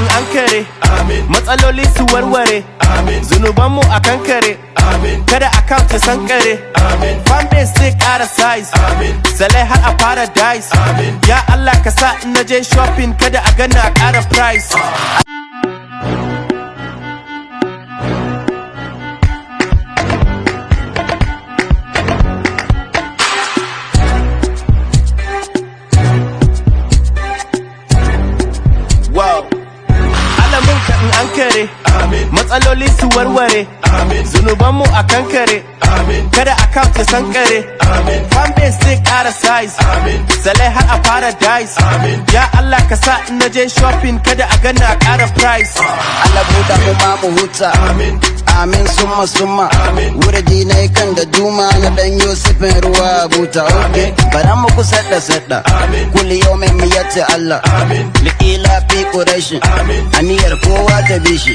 in an kare, matsaloli su warware, zunubanmu a kankare, kada account ya sankare, fanbase zai kara size, salai har a paradise, ya Allah ka sa in naje shopping kada a gana a kara price. Kare, matsaloli su warware, zunubanmu a kankare, kada account ya sankare, fanbase zai kara size, salai har a paradise, ya Allah ka sa in naje shopping kada a gana a kara price. Allah buɗa mu ma mu huta, amin summa summa, wurdi na kan da duma na dan Yusufin ruwa buta. Okay, bara mu kusa da sadda, kulli yawmin mu yace Allah, liƙila fi Quraish, aniyar kowa ta bishi.